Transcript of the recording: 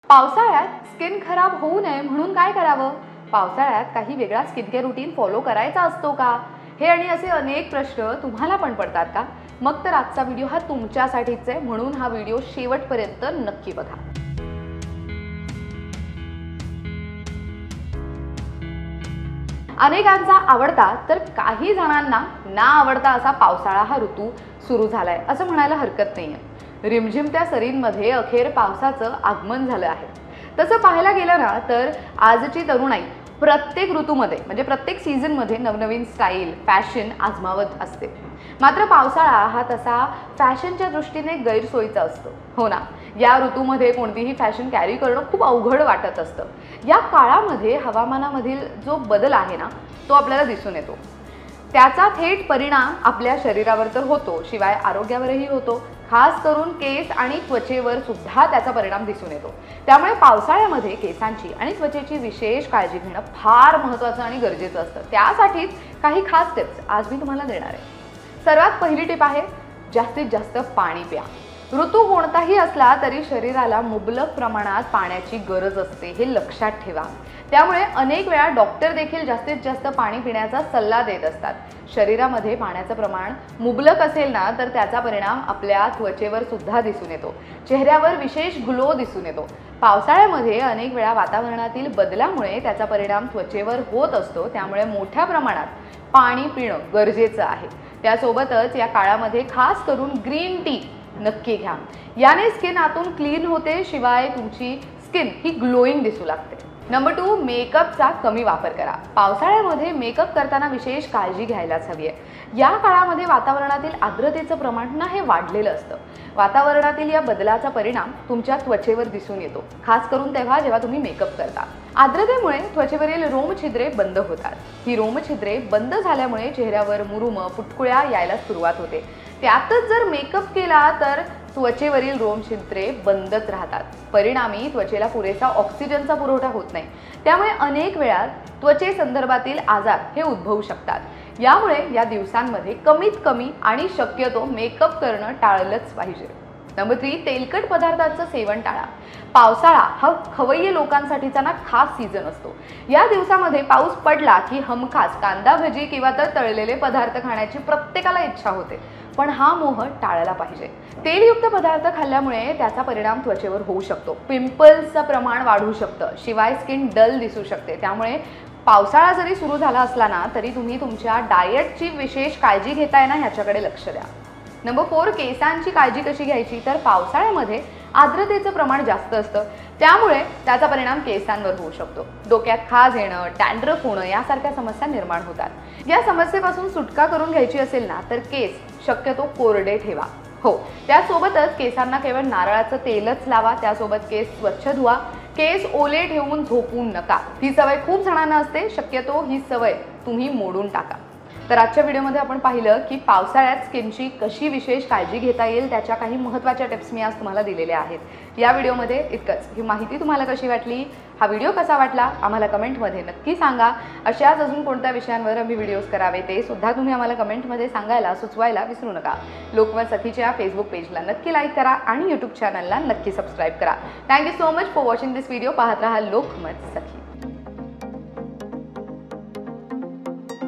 पावसाळ्यात स्किन खराब होऊ नये म्हणून काय करावं? पावसाळ्यात काही वेगळा स्किन केअर रुटीन फॉलो करायचा असतो का? हे आणि असे अनेक प्रश्न तुम्हाला पण पडतात का? मग तर आजचा व्हिडिओ हा तुमच्यासाठीच आहे, म्हणून हा व्हिडिओ शेवटपर्यंत नक्की बघा. अनेकांचा आवडता तर काही जणांना ना आवडता असा पावसाळा हा ऋतू सुरू झालाय असं म्हणायला हरकत नाहीये. रिमझिमत्या सरींमध्ये अखेर पावसाचं आगमन झालं आहे. तसं पाहायला गेलं ना तर आजची तरुणाई प्रत्येक ऋतूमध्ये म्हणजे प्रत्येक सीझनमध्ये नवनवीन स्टाईल फॅशन आजमावत असते. मात्र पावसाळा हा तसा फॅशनच्या दृष्टीने गैरसोयीचा असतो. हो ना, या ऋतूमध्ये कोणतीही फॅशन कॅरी करणं खूप अवघड वाटत असतं. या काळामध्ये हवामानामधील जो बदल आहे ना तो आपल्याला दिसून येतो. त्याचा थेट परिणाम आपल्या शरीरावर तर होतो, शिवाय आरोग्यावरही होतो. खास करून केस आणि त्वचेवर सुद्धा त्याचा परिणाम दिसून येतो. त्यामुळे पावसाळ्यामध्ये केसांची आणि त्वचेची विशेष काळजी घेणं फार महत्त्वाचं आणि गरजेचं असतं. त्यासाठीच काही खास टिप्स आज मी तुम्हाला देणार आहे. सर्वात पहिली टिप आहे, जास्तीत जास्त पाणी प्या. ऋतू कोणताही असला तरी शरीराला मुबलक प्रमाणात पाण्याची गरज असते, हे लक्षात ठेवा. त्यामुळे अनेक वेळा डॉक्टर देखील जास्तीत जास्त पाणी पिण्याचा सल्ला देत असतात. शरीरामध्ये पाण्याचं प्रमाण मुबलक असेल ना तर त्याचा परिणाम आपल्या त्वचेवर सुद्धा दिसून येतो. चेहऱ्यावर विशेष ग्लो दिसून येतो. पावसाळ्यामध्ये अनेक वेळा वातावरणातील बदलामुळे त्याचा परिणाम त्वचेवर होत असतो. त्यामुळे मोठ्या प्रमाणात पाणी पिणं गरजेचं आहे. त्यासोबतच या काळामध्ये खास करून ग्रीन टी नक्की घ्या. याने स्किन आतून क्लीन होते, शिवाय तुमची स्किन ही ग्लोईंग दिसू लागते. नंबर 2, मेकअपचा कमी वापर करा. पावसाळ्यामध्ये मेकअप करताना विशेष काळजी घ्यायलाच हवी आहे. या काळामध्ये वातावरणातील आर्द्रतेचं प्रमाण हे वाढलेलं असतं. वातावरणातील या बदलाचा परिणाम तुमच्या त्वचेवर दिसून येतो, खास करून तेव्हा जेव्हा तुम्ही मेकअप करता. आर्द्रतेमुळे त्वचेवरील रोमछिद्रे बंद होतात. ही रोमछिद्रे बंद झाल्यामुळे चेहऱ्यावर मुरुम फुटकुळ्या यायला सुरुवात होते. त्यातच जर मेकअप केला तर त्वचेवरील रोमछिद्रे बंदच राहतात. परिणामी त्वचेला पुरेसा ऑक्सिजनचा पुरवठा होत नाही. त्यामुळे अनेक वेळा त्वचेसंदर्भातील आजार हे उद्भवू शकतात. यामुळे या दिवसांमध्ये कमीत कमी आणि शक्यतो मेकअप करणं टाळलंच पाहिजे. नंबर 3, तेलकट पदार्थांचं सेवन टाळा. पावसाळा हा खवय्ये लोकांसाठीचा ना खास सीझन असतो. या दिवसामध्ये पाऊस पडला की हमखास कांदा भजी किंवा तर तळलेले पदार्थ खाण्याची प्रत्येकाला इच्छा होते. पण हा मोह टाळला पाहिजे. तेलयुक्त पदार्थ खाल्ल्यामुळे त्याचा परिणाम त्वचेवर होऊ शकतो. पिंपल्सचं प्रमाण वाढू शकतं, शिवाय स्किन डल दिसू शकते. त्यामुळे पावसाळा जरी सुरू झाला असला ना तरी तुम्ही तुमच्या डाएटची विशेष काळजी घेताय ना ह्याच्याकडे लक्ष द्या. नंबर 4, केसांची काळजी कशी घ्यायची. तर पावसाळ्यामध्ये आर्द्रतेचं प्रमाण जास्त असतं. त्यामुळे त्याचा परिणाम केसांवर होऊ शकतो. डोक्यात खाज येणं, डॅन्ड्रफ होणं यासारख्या समस्या निर्माण होतात. या समस्येपासून सुटका करून घ्यायची असेल ना तर केस शक्यतो कोरडे ठेवा. हो, त्यासोबतच केसांना केवळ नारळाचं तेलच लावा. त्यासोबत केस स्वच्छ धुवा. केस ओले ठेवून झोपू नका. ही सवय खूप जणांना असते. शक्यतो ही सवय तुम्ही मोडून टाका. तर आजच्या व्हिडिओमध्ये आपण पाहिलं की पावसाळ्यात स्किनची कशी विशेष काळजी घेता येईल, त्याच्या काही महत्त्वाच्या टिप्स मी आज तुम्हाला दिलेल्या आहेत. या व्हिडिओमध्ये इतकंच. ही माहिती तुम्हाला कशी वाटली, हा व्हिडिओ कसा वाटला आम्हाला कमेंटमध्ये नक्की सांगा. अशाच अजून कोणत्या विषयांवर आम्ही व्हिडिओज करावे ते सुद्धा तुम्ही आम्हाला कमेंटमध्ये सांगायला सुचवायला विसरू नका. लोकमत सखीच्या फेसबुक पेजला नक्की लाईक करा आणि यूट्यूब चॅनलला नक्की सबस्क्राईब करा. Thank you so much for watching this video. पाहत राहा लोकमत सखी.